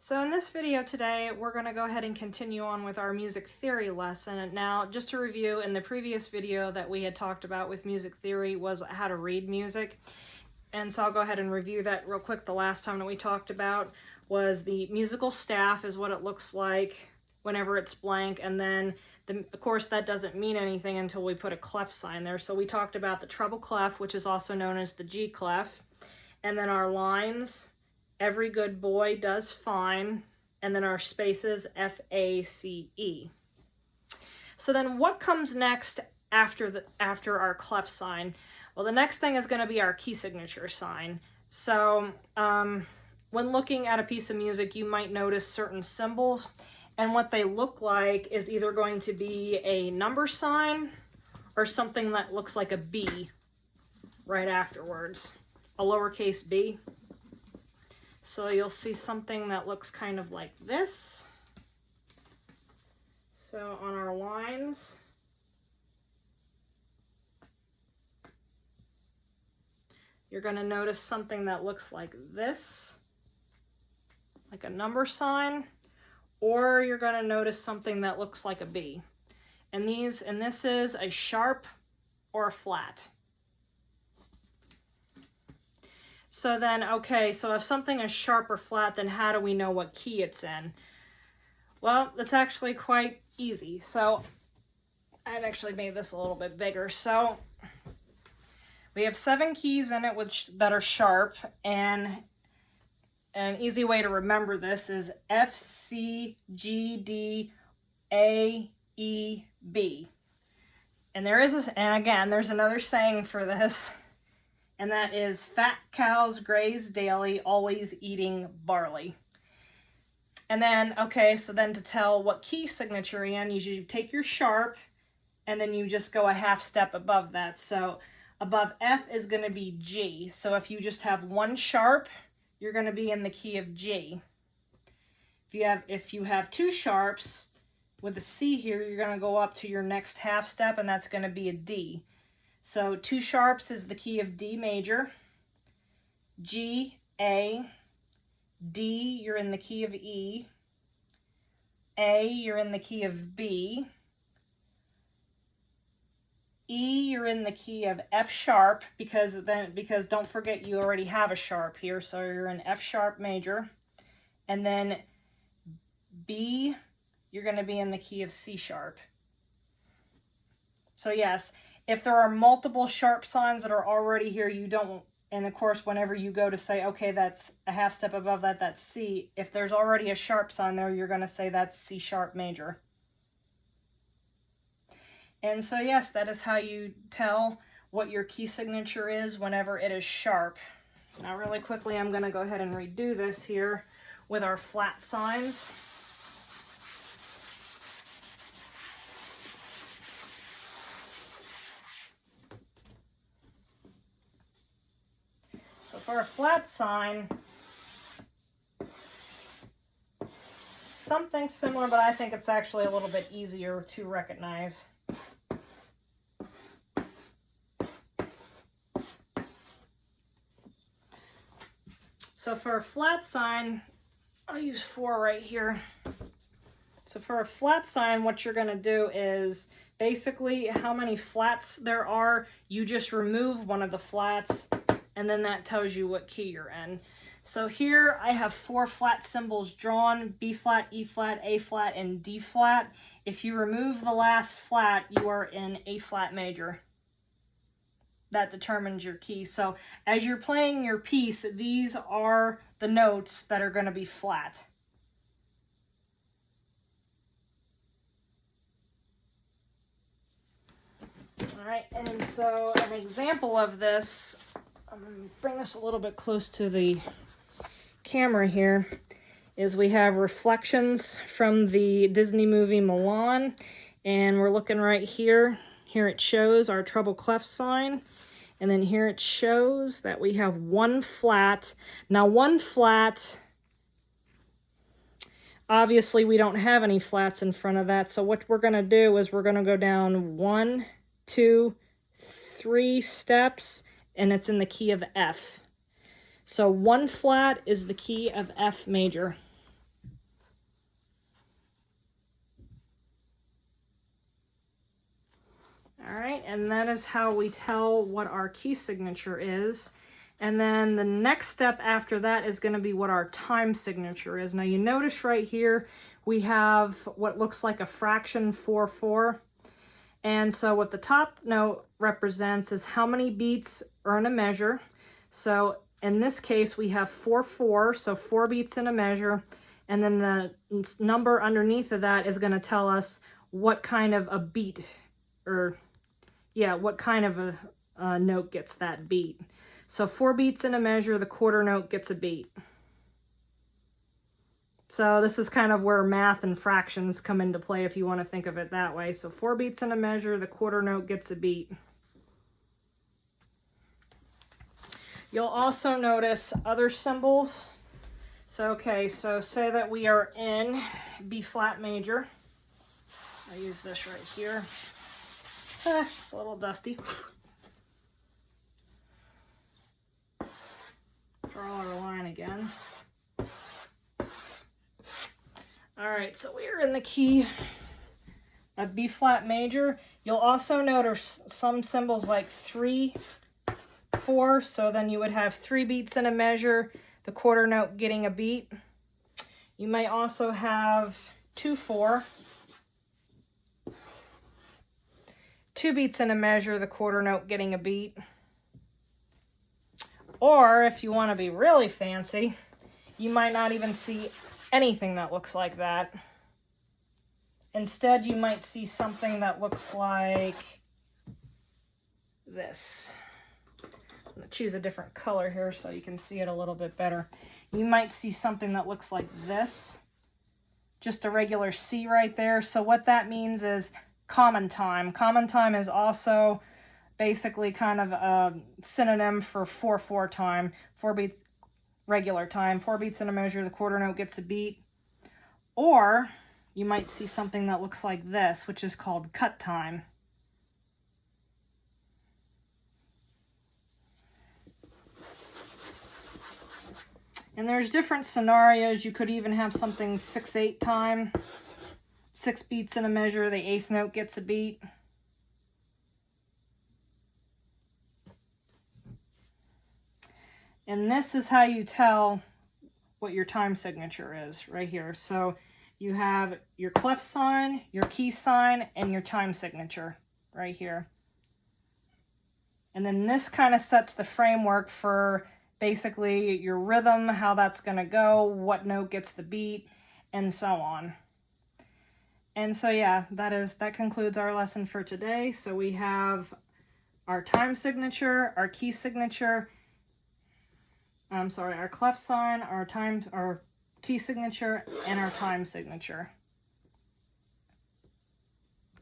So in this video today, we're going to go ahead and continue on with our music theory lesson. And now, just to review, in the previous video that we had talked about with music theory was how to read music. And so I'll go ahead and review that real quick. The last time that we talked about was the musical staff is what it looks like whenever it's blank. And then, of course, that doesn't mean anything until we put a clef sign there. So we talked about the treble clef, which is also known as the G clef. And then our lines, every good boy does fine, and then our spaces, F-A-C-E. So then what comes next after our clef sign? Well, the next thing is going to be our key signature sign. So when looking at a piece of music, you might notice certain symbols, and what they look like is either going to be a number sign or something that looks like a B right afterwards, a lowercase b. So you'll see something that looks kind of like this. So on our lines, you're going to notice something that looks like this, like a number sign, or you're going to notice something that looks like a B. And this is a sharp or a flat. So then, okay, so if something is sharp or flat, then how do we know what key it's in? Well, that's actually quite easy. So I've actually made this a little bit bigger. So we have 7 keys in it that are sharp, and an easy way to remember this is F, C, G, D, A, E, B. And again, there's another saying for this. And that is, fat cows graze daily, always eating barley. And then, okay, so then to tell what key signature you're in, you take your sharp, and then you just go a half step above that. So above F is going to be G. So if you just have one sharp, you're going to be in the key of G. If you have 2 sharps with a C here, you're going to go up to your next half step, and that's going to be a D. So 2 sharps is the key of D major, G, A, D, you're in the key of E, A, you're in the key of B, E, you're in the key of F sharp, because don't forget you already have a sharp here, so you're in F sharp major, and then B, you're going to be in the key of C sharp. So yes, if there are multiple sharp signs that are already here, you don't, and of course, whenever you go to say, okay, that's a half step above that, that's C, if there's already a sharp sign there, you're going to say that's C sharp major. And so yes, that is how you tell what your key signature is whenever it is sharp. Now really quickly, I'm going to go ahead and redo this here with our flat signs. So for a flat sign, something similar, but I think it's actually a little bit easier to recognize. So for a flat sign, I'll use 4 right here. So for a flat sign, what you're going to do is basically how many flats there are, you just remove one of the flats, and then that tells you what key you're in. So here I have 4 flat symbols drawn, B flat, E flat, A flat, and D flat. If you remove the last flat, you are in A flat major. That determines your key. So as you're playing your piece, these are the notes that are going to be flat. All right, and so an example of this, I'm going to bring this a little bit close to the camera here, is we have reflections from the Disney movie Mulan, and we're looking right here. Here it shows our treble clef sign, and then here it shows that we have 1 flat. Now 1 flat, obviously we don't have any flats in front of that, so what we're going to do is we're going to go down 1, 2, 3 steps, and it's in the key of F. So 1 flat is the key of F major. All right, and that is how we tell what our key signature is. And then the next step after that is going to be what our time signature is. Now you notice right here we have what looks like a fraction 4/4. And so what the top note represents is how many beats are in a measure. So in this case we have 4/4, so 4 beats in a measure. And then the number underneath of that is going to tell us what kind of a beat, or yeah, what kind of a note gets that beat. So 4 beats in a measure, the quarter note gets a beat. So this is kind of where math and fractions come into play if you want to think of it that way. So 4 beats in a measure, the quarter note gets a beat. You'll also notice other symbols. So, okay, so say that we are in B flat major. I use this right here. It's a little dusty. Draw our line again. All right, so we are in the key of B flat major. You'll also notice some symbols like 3/4. So then you would have 3 beats in a measure, the quarter note getting a beat. You may also have 2/4. 2 beats in a measure, the quarter note getting a beat. Or if you want to be really fancy, you might not even see anything that looks like that. Instead, you might see something that looks like this. I'm going to choose a different color here so you can see it a little bit better. You might see something that looks like this. Just a regular C right there. So what that means is common time. Common time is also basically kind of a synonym for 4/4 time. 4 beats, regular time. 4 beats in a measure, the quarter note gets a beat. Or you might see something that looks like this, which is called cut time. And there's different scenarios. You could even have something 6/8 time. 6 beats in a measure, the 8th note gets a beat. And this is how you tell what your time signature is right here. So you have your clef sign, your key sign, and your time signature right here. And then this kind of sets the framework for basically your rhythm, how that's going to go, what note gets the beat, and so on. And so yeah, that concludes our lesson for today. So we have our time signature, our key signature, our clef sign, our key signature, and our time signature.